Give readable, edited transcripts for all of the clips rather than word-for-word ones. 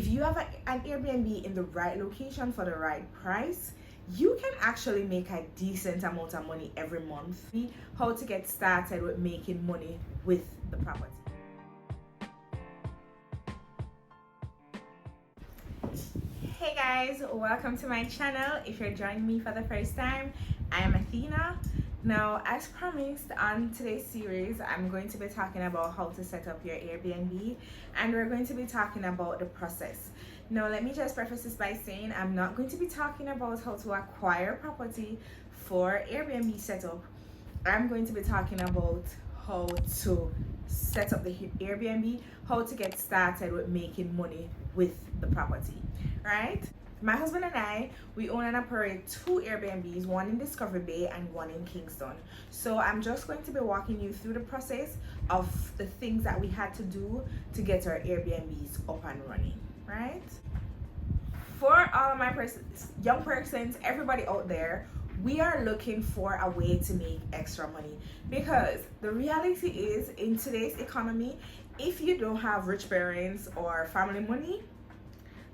If you have an Airbnb in the right location for the right price, you can actually make a decent amount of money every month. How to get started with making money with the property. Hey guys, welcome to my channel. If you're joining me for the first time, I am Athena. Now, as promised, on today's series I'm going to be talking about how to set up your Airbnb, and we're going to be talking about the process. Now, let me just preface this by saying I'm not going to be talking about how to acquire property for Airbnb setup. I'm going to be talking about how to set up the Airbnb, how to get started with making money with the property, right? My husband and I, we own and operate 2 Airbnbs, one in Discovery Bay and one in Kingston. So I'm just going to be walking you through the process of the things that we had to do to get our Airbnbs up and running, right? For all of my young persons, everybody out there, we are looking for a way to make extra money, because the reality is, in today's economy, if you don't have rich parents or family money,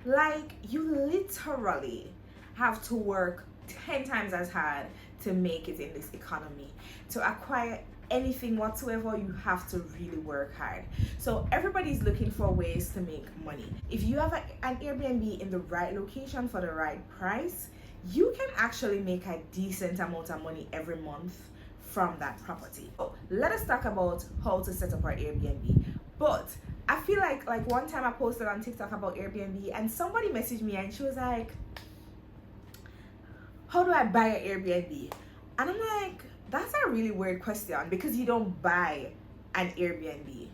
like, you literally have to work 10 times as hard to make it in this economy. To acquire anything whatsoever, you have to really work hard. So everybody's looking for ways to make money. If you have an Airbnb in the right location for the right price, you can actually make a decent amount of money every month from that property. So let us talk about how to set up our Airbnb. But I feel like one time I posted on TikTok about Airbnb, and somebody messaged me and she was like, how do I buy an Airbnb? And I'm like, that's a really weird question, because you don't buy an Airbnb.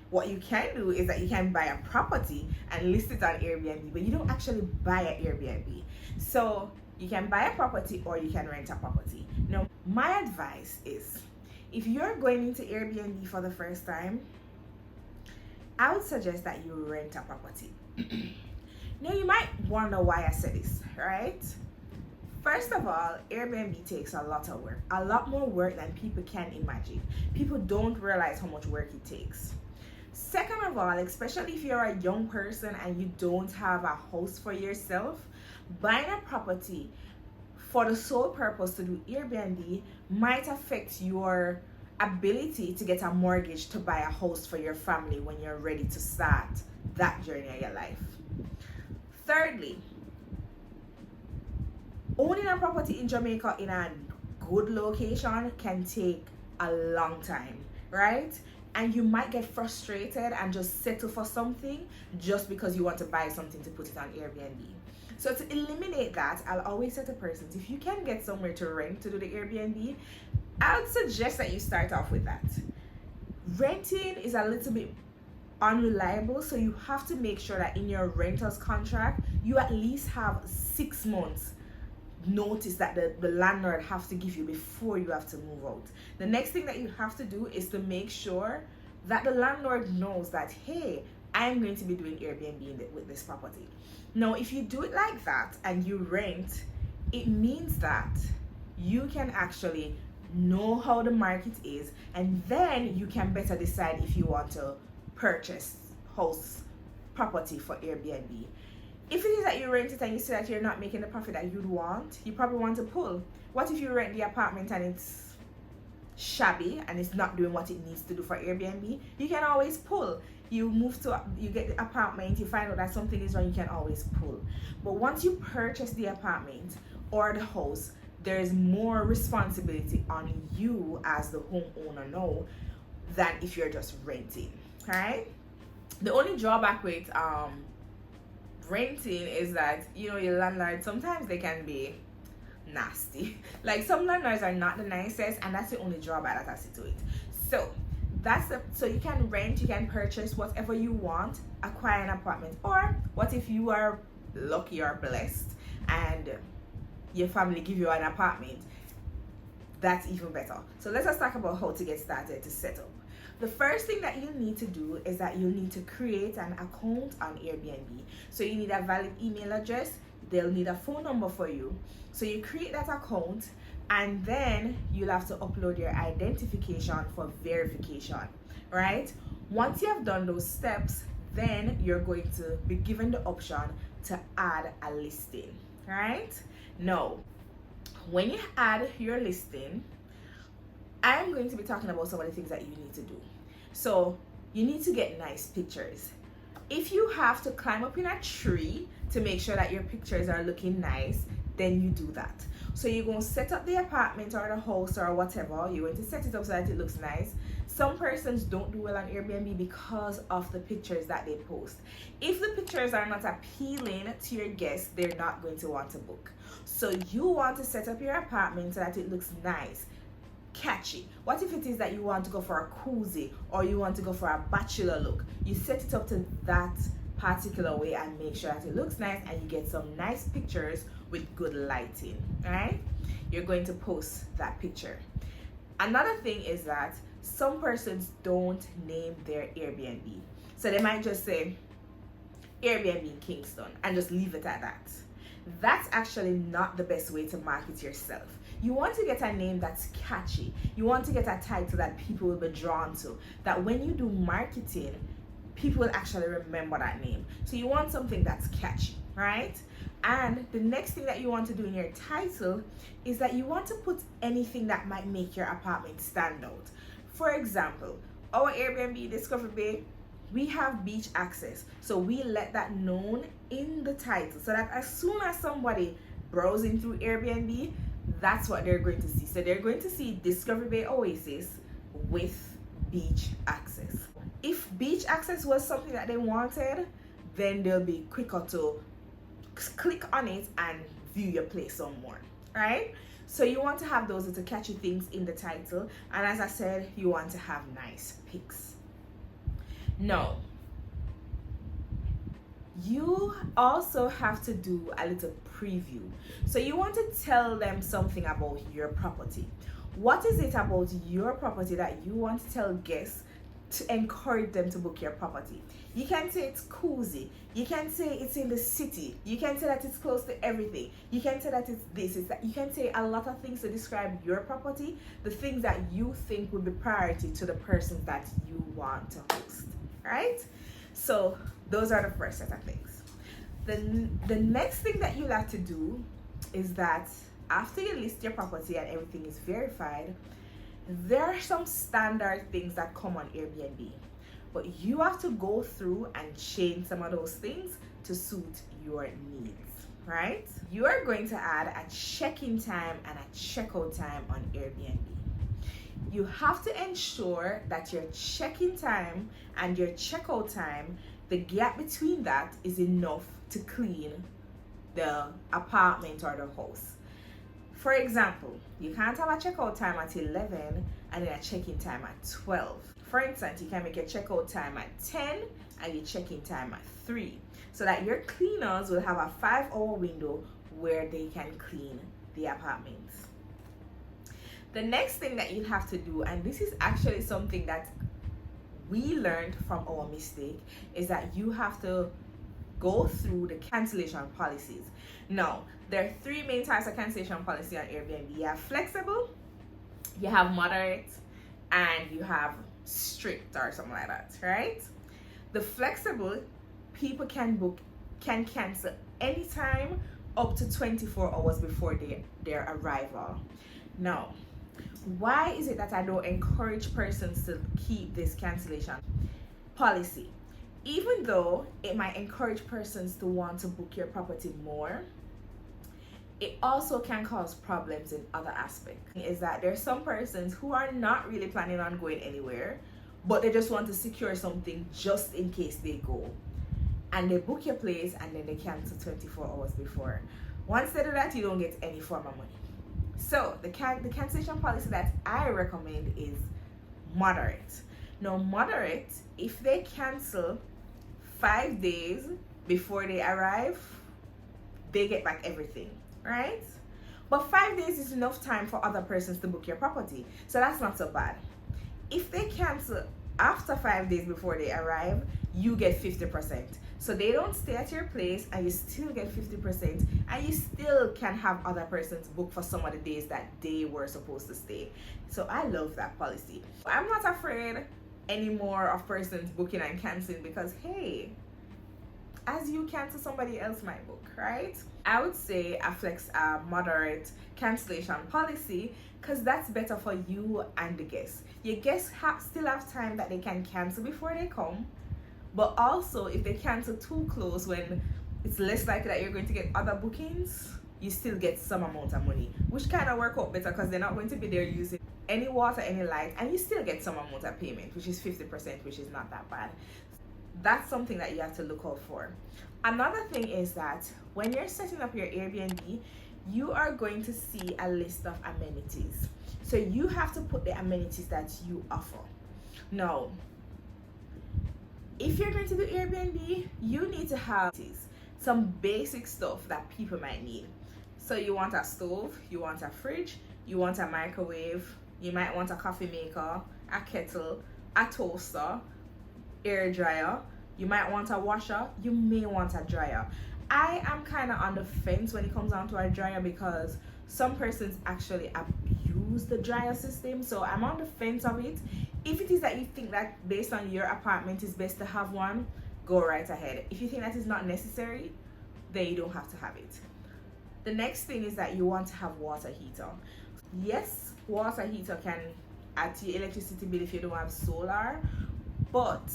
What you can do is that you can buy a property and list it on Airbnb, but you don't actually buy an Airbnb. So you can buy a property or you can rent a property. Now, my advice is, if you're going into Airbnb for the first time, I would suggest that you rent a property. Now, you might wonder why I said this, right? First of all, Airbnb takes a lot of work, a lot more work than people can imagine. People don't realize how much work it takes. Second of all, especially if you're a young person and you don't have a house for yourself, buying a property for the sole purpose to do Airbnb might affect your ability to get a mortgage to buy a house for your family when you're ready to start that journey of your life. Thirdly, owning a property in Jamaica in a good location can take a long time, right? And you might get frustrated and just settle for something just because you want to buy something to put it on Airbnb. So to eliminate that, I'll always say to persons, if you can get somewhere to rent to do the Airbnb, I would suggest that you start off with that. Renting is a little bit unreliable, so you have to make sure that in your renter's contract, you at least have 6 months notice that the landlord has to give you before you have to move out. The next thing that you have to do is to make sure that the landlord knows that, hey, I'm going to be doing Airbnb with this property. Now, if you do it like that and you rent, it means that you can actually know how the market is, and then you can better decide if you want to purchase house property for Airbnb. If it is that you rent it and you see that you're not making the profit that you'd want, you probably want to pull. What if you rent the apartment and it's shabby and it's not doing what it needs to do for Airbnb? You can always pull. You get the apartment, you find out that something is wrong, you can always pull. But once you purchase the apartment or the house, there's more responsibility on you as the homeowner now than if you're just renting, right? The only drawback with renting is that, your landlord, sometimes they can be nasty. Like, some landlords are not the nicest, and that's the only drawback that I see to it. So you can rent, you can purchase whatever you want, acquire an apartment, or what if you are lucky or blessed and your family give you an apartment? That's even better. So let's just talk about how to get started to set up. The first thing that you need to do is that you need to create an account on Airbnb. So you need a valid email address. They'll need a phone number for you. So you create that account, and then you'll have to upload your identification for verification, right? Once you have done those steps, then you're going to be given the option to add a listing, right? Now, when you add your listing, I'm going to be talking about some of the things that you need to do. So you need to get nice pictures. If you have to climb up in a tree to make sure that your pictures are looking nice, then you do that. So you're going to set up the apartment or the house or whatever. You're going to set it up so that it looks nice. Some persons don't do well on Airbnb because of the pictures that they post. If the pictures are not appealing to your guests, they're not going to want to book. So you want to set up your apartment so that it looks nice, catchy. What if it is that you want to go for a cozy or you want to go for a bachelor look? You set it up to that particular way and make sure that it looks nice and you get some nice pictures with good lighting. All right, you're going to post that picture. Another thing is that some persons don't name their Airbnb, so they might just say Airbnb Kingston and just leave it at that. That's actually not the best way to market yourself. You want to get a name that's catchy. You want to get a title that people will be drawn to, that when you do marketing, people will actually remember that name. So you want something that's catchy, right? And the next thing that you want to do in your title is that you want to put anything that might make your apartment stand out. For example, our Airbnb Discovery Bay, we have beach access. So we let that known in the title so that as soon as somebody browsing through Airbnb, that's what they're going to see. So they're going to see Discovery Bay Oasis with beach access. If beach access was something that they wanted, then they'll be quicker to click on it and view your place some more, right? So you want to have those little catchy things in the title, and as I said, you want to have nice pics. Now, you also have to do a little preview. So you want to tell them something about your property. What is it about your property that you want to tell guests to encourage them to book your property? You can say it's cozy. You can say it's in the city. You can say that it's close to everything. You can say that it's this, it's that. You can say a lot of things to describe your property, the things that you think would be priority to the persons that you want to host, right? So those are the first set of things. The next thing that you'll have to do is that after you list your property and everything is verified, there are some standard things that come on Airbnb, but you have to go through and change some of those things to suit your needs, right? You are going to add a check-in time and a checkout time on Airbnb. You have to ensure that your check-in time and your checkout time, the gap between that is enough to clean the apartment or the house. For example, you can't have a checkout time at 11 and then a check-in time at 12. For instance, you can make a checkout time at 10 and your check-in time at 3, so that your cleaners will have a 5-hour window where they can clean the apartments. The next thing that you have to do, and this is actually something that we learned from our mistake, is that you have to go through the cancellation policies. Now, there are 3 main types of cancellation policy on Airbnb. You have flexible, you have moderate, and you have strict or something like that, right? The flexible, people can cancel anytime up to 24 hours before their arrival. Now, why is it that I don't encourage persons to keep this cancellation policy? Even though it might encourage persons to want to book your property more, it also can cause problems in other aspects. Is that there's some persons who are not really planning on going anywhere, but they just want to secure something just in case they go. And they book your place and then they cancel 24 hours before. Once they do that, you don't get any form of money. So the cancellation policy that I recommend is moderate. Now, moderate, if they cancel 5 days before they arrive, they get back everything, right? But 5 days is enough time for other persons to book your property, so that's not so bad. If they cancel after 5 days before they arrive, you get 50%. So they don't stay at your place and you still get 50%, and you still can have other persons book for some of the days that they were supposed to stay. So I love that policy. I'm not afraid anymore of persons booking and canceling, because hey, as you cancel, somebody else might book, right? I would say a moderate cancellation policy, because that's better for you and the guests. Your guests still have time that they can cancel before they come, but also if they cancel too close when it's less likely that you're going to get other bookings, you still get some amount of money, which kind of work out better because they're not going to be there using any water, any light, and you still get some amount of payment, which is 50%, which is not that bad. That's something that you have to look out for. Another thing is that when you're setting up your Airbnb, you are going to see a list of amenities. So you have to put the amenities that you offer. Now, if you're going to do Airbnb, you need to have some basic stuff that people might need. So you want a stove, you want a fridge, you want a microwave, you might want a coffee maker, a kettle, a toaster, air dryer, you might want a washer, you may want a dryer. I am kind of on the fence when it comes down to a dryer because some persons actually abuse the dryer system, so I'm on the fence of it. If it is that you think that based on your apartment is best to have one, go right ahead. If you think that is not necessary, then you don't have to have it. The next thing is that you want to have water heater. Yes, water heater can add to your electricity bill if you don't have solar, but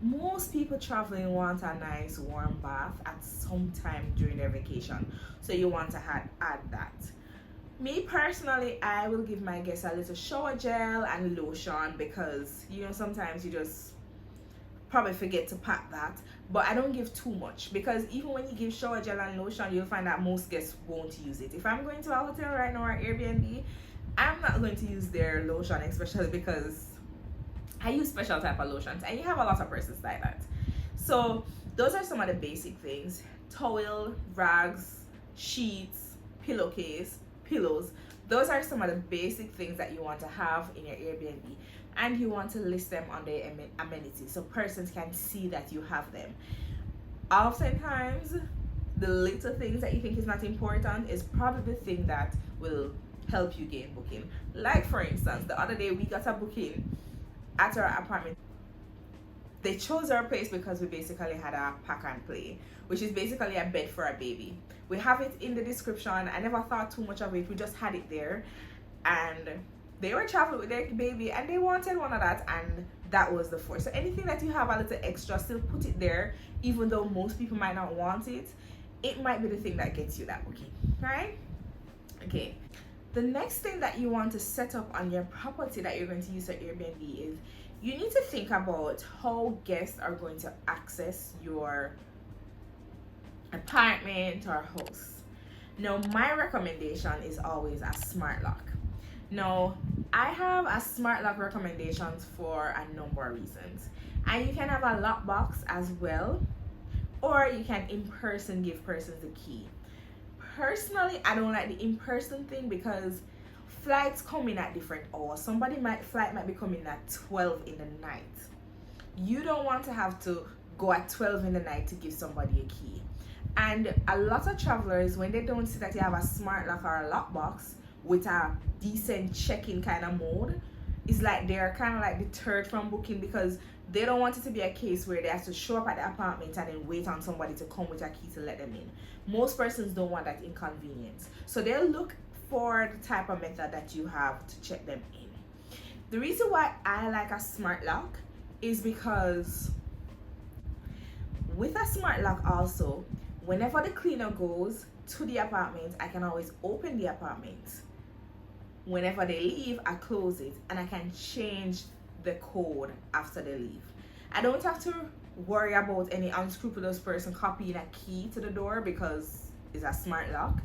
most people traveling want a nice warm bath at some time during their vacation, so you want to add that. Me personally, I will give my guests a little shower gel and lotion because sometimes you just probably forget to pack that, but I don't give too much because even when you give shower gel and lotion, you'll find that most guests won't use it. If I'm going to a hotel right now or Airbnb, I'm not going to use their lotion, especially because I use special type of lotions, and you have a lot of persons like that. So those are some of the basic things: towel, rags, sheets, pillowcase, pillows. Those are some of the basic things that you want to have in your Airbnb, and you want to list them on the amenities so persons can see that you have them. Oftentimes, the little things that you think is not important is probably the thing that will help you gain booking. Like for instance, the other day we got a booking at our apartment. They chose our place because we basically had a pack and play, which is basically a bed for a baby. We have it in the description. I never thought too much of it. We just had it there, and they were traveling with their baby and they wanted one of that, and that was the force. So anything that you have a little extra, still put it there, even though most people might not want it. It might be the thing that gets you that booking, right? Okay. The next thing that you want to set up on your property that you're going to use for Airbnb is you need to think about how guests are going to access your apartment or house. Now, my recommendation is always a smart lock. Now, I have a smart lock recommendations for a number of reasons. And you can have a lockbox as well, or you can in person give persons the key. Personally, I don't like the in-person thing because flights come in at different hours. Flight might be coming at 12 in the night. You don't want to have to go at 12 in the night to give somebody a key. And a lot of travelers, when they don't see that you have a smart lock or a lockbox with a decent check-in kind of mode, it's like they're kind of like deterred from booking because they don't want it to be a case where they have to show up at the apartment and then wait on somebody to come with a key to let them in. Most persons don't want that inconvenience, so they'll look for the type of method that you have to check them in. The reason why I like a smart lock is because with a smart lock also, whenever the cleaner goes to the apartment, I can always open the apartment. Whenever they leave, I close it and I can change the code after they leave. I don't have to worry about any unscrupulous person copying a key to the door because it's a smart lock.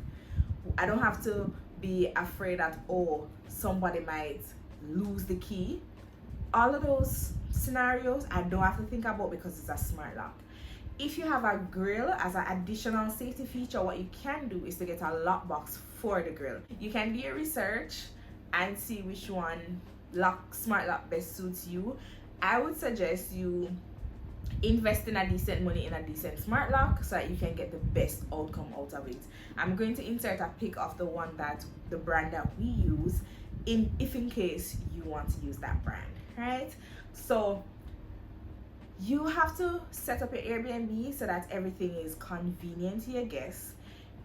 I don't have to be afraid that somebody might lose the key. All of those scenarios I don't have to think about because it's a smart lock. If you have a grill as an additional safety feature, what you can do is to get a lockbox for the grill. You can do your research and see which one smart lock best suits you. I would suggest you invest in a decent money in a decent smart lock so that you can get the best outcome out of it. I'm going to insert a pic of the brand that we use if in case you want to use that brand, right? So you have to set up your Airbnb so that everything is convenient to your guests.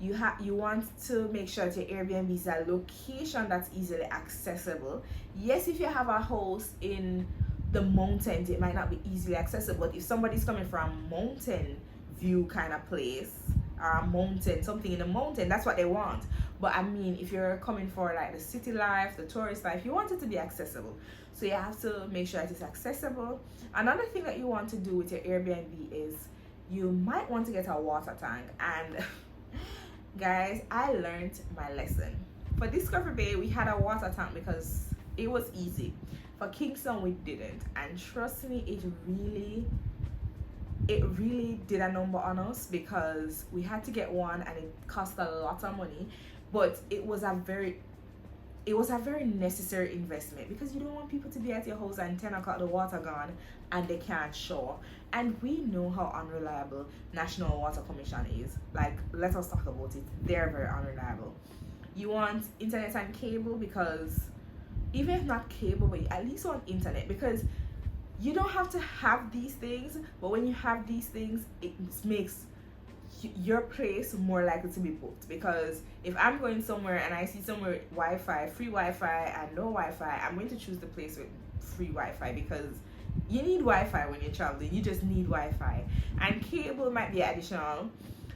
You want to make sure that your Airbnb is a location that's easily accessible. Yes, if you have a house in the mountains, it might not be easily accessible. If somebody's coming from a mountain view kind of place, or a mountain, something in the mountain, that's what they want. But I mean, if you're coming for like the city life, the tourist life, you want it to be accessible. So you have to make sure it is accessible. Another thing that you want to do with your Airbnb is you might want to get a water tank. And guys, I learned my lesson. For Discovery Bay, we had a water tank because it was easy. For Kingston, we didn't. And trust me, it really did a number on us because we had to get one and it cost a lot of money. But it was a very necessary investment because you don't want people to be at your house and 10 o'clock the water gone and they can't shower. And we know how unreliable National Water Commission is. Like, let us talk about it. They're very unreliable. You want internet and cable because even if not cable, but you at least want internet because you don't have to have these things, but when you have these things, it makes your place more likely to be booked. Because if I'm going somewhere and I see somewhere Wi-Fi, free Wi-Fi and no Wi-Fi, I'm going to choose the place with free Wi-Fi because you need Wi-Fi when you're traveling. You just need Wi-Fi. And cable might be additional.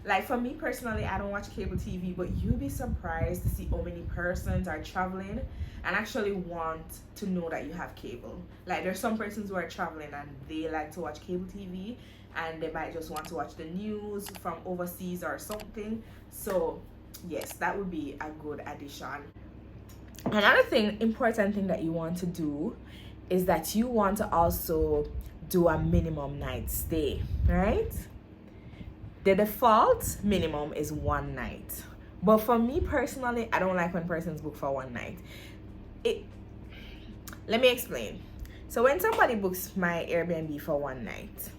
Like for me personally, I don't watch cable TV, but you'll be surprised to see how many persons are traveling and actually want to know that you have cable. Like there's some persons who are traveling and they like to watch cable TV and they might just want to watch the news from overseas or something. So yes, that would be a good addition. Another important thing that you want to do is that you want to also do a minimum night stay, right? The default minimum is 1 night. But for me personally, I don't like when persons book for 1 night. Let me explain. So when somebody books my Airbnb for 1 night,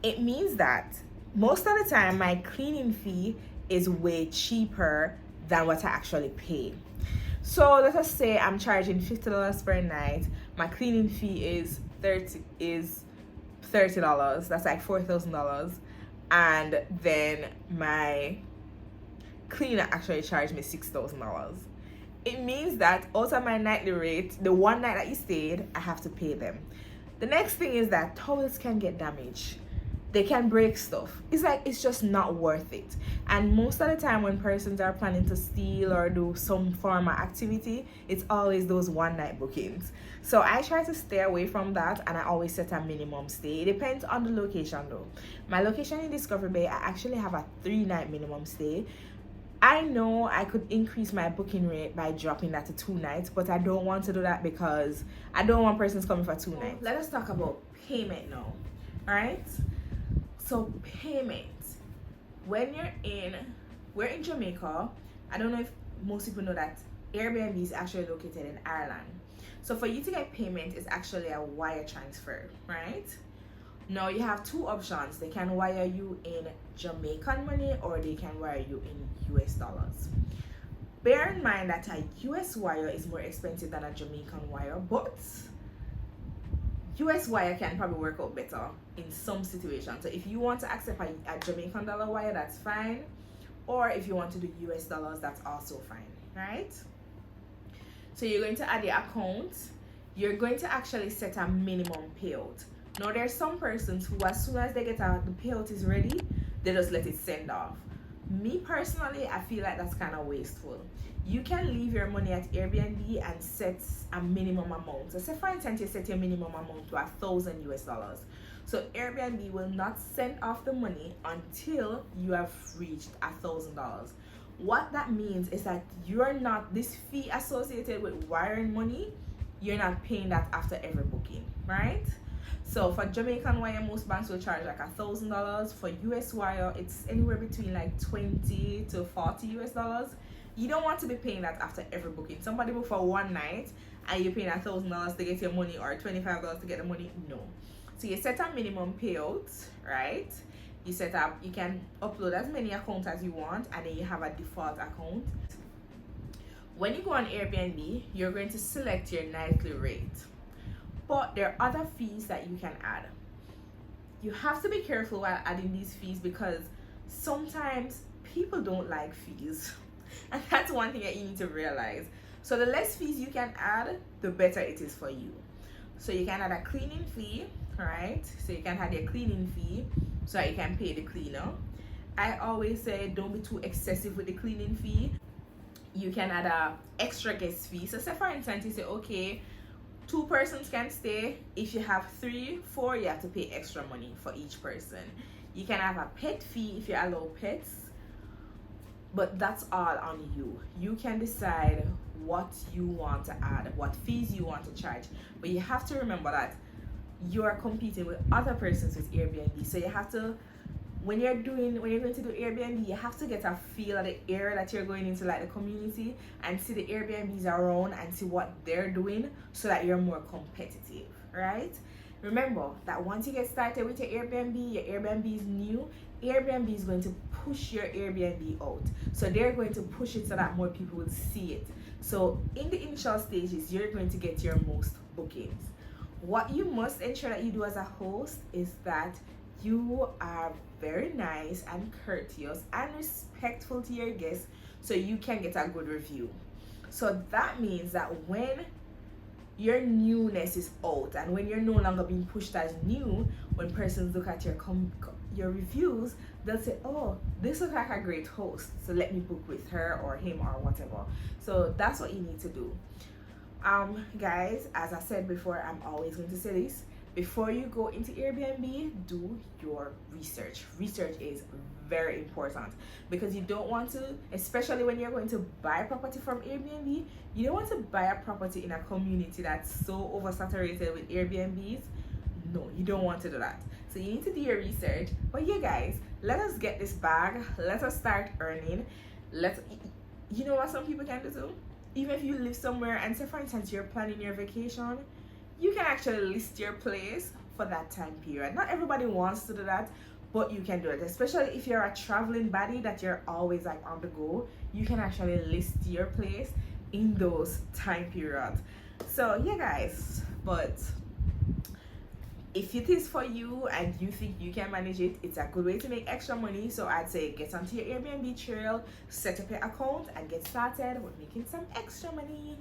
it means that most of the time my cleaning fee is way cheaper than what I actually pay. So let us say I'm charging $50 per night. My cleaning fee is $30. That's like $4,000. And then my cleaner actually charged me $6,000. It means that out of my nightly rate, the 1 night that you stayed, I have to pay them. The next thing is that towels can get damaged. They can break stuff. It's just not worth it. And most of the time when persons are planning to steal or do some form of activity, it's always those 1 night bookings. So I try to stay away from that and I always set a minimum stay. It depends on the location though. My location in Discovery Bay, I actually have a 3 night minimum stay. I know I could increase my booking rate by dropping that to 2 nights, but I don't want to do that because I don't want persons coming for 2 nights. Let us talk about payment now, alright? So payment, we're in Jamaica. I don't know if most people know that Airbnb is actually located in Ireland. So for you to get payment, it's actually a wire transfer, right? Now you have 2 options. They can wire you in Jamaican money or they can wire you in US dollars. Bear in mind that a US wire is more expensive than a Jamaican wire, but US wire can probably work out better in some situations. So if you want to accept a Jamaican dollar wire, that's fine. Or if you want to do US dollars, that's also fine, right? So you're going to add your account. You're going to actually set a minimum payout. Now there's some persons who as soon as they get out, the payout is ready, they just let it send off. Me personally, I feel like that's kind of wasteful. You can leave your money at Airbnb and set a minimum amount. So say for instance, you set your minimum amount to $1,000 US. So Airbnb will not send off the money until you have reached $1,000. What that means is that you're not, this fee associated with wiring money, you're not paying that after every booking, right? So for Jamaican wire, most banks will charge like $1,000. For US wire, it's anywhere between like $20 to $40 US. You don't want to be paying that after every booking. Somebody book for 1 night and you're paying $1,000 to get your money or $25 to get the money. No. So you set a minimum payout, right? You set up, you can upload as many accounts as you want and then you have a default account. When you go on Airbnb, you're going to select your nightly rate. But there are other fees that you can add. You have to be careful while adding these fees because sometimes people don't like fees. And that's one thing that you need to realize. So the less fees you can add, the better it is for you. So you can add a cleaning fee, right? So you can add your cleaning fee so that you can pay the cleaner. I always say don't be too excessive with the cleaning fee. You can add a extra guest fee. So say for instance you say, okay, 2 persons can stay. If you have 3, 4, you have to pay extra money for each person. You can have a pet fee if you allow pets, but that's all on you. You can decide what you want to add, what fees you want to charge, but you have to remember that you are competing with other persons with Airbnb. So you have to, when you're going to do Airbnb, you have to get a feel of the area that you're going into, like the community, and see the Airbnbs around and see what they're doing so that you're more competitive, right? Remember that once you get started with your Airbnb is new, Airbnb is going to push your Airbnb out. So they're going to push it so that more people will see it. So in the initial stages, you're going to get your most bookings. What you must ensure that you do as a host is that you are very nice and courteous and respectful to your guests so you can get a good review. So that means that when your newness is out and when you're no longer being pushed as new, when persons look at your reviews, they'll say, oh, this looks like a great host, so let me book with her or him or whatever. So that's what you need to do. Guys, as I said before, I'm always going to say this: before you go into Airbnb, do your research. Research is very important because you don't want to, especially when you're going to buy property from Airbnb, you don't want to buy a property in a community that's so oversaturated with Airbnbs. No, you don't want to do that. So you need to do your research. But yeah, guys, let us get this bag. Let us start earning. You know what some people can do too? Even if you live somewhere and say for instance you're planning your vacation, you can actually list your place for that time period. Not everybody wants to do that, but you can do it. Especially if you're a traveling body that you're always like on the go, you can actually list your place in those time periods. So yeah, guys, but if it is for you and you think you can manage it, it's a good way to make extra money. So I'd say get onto your Airbnb trail, set up your account, and get started with making some extra money.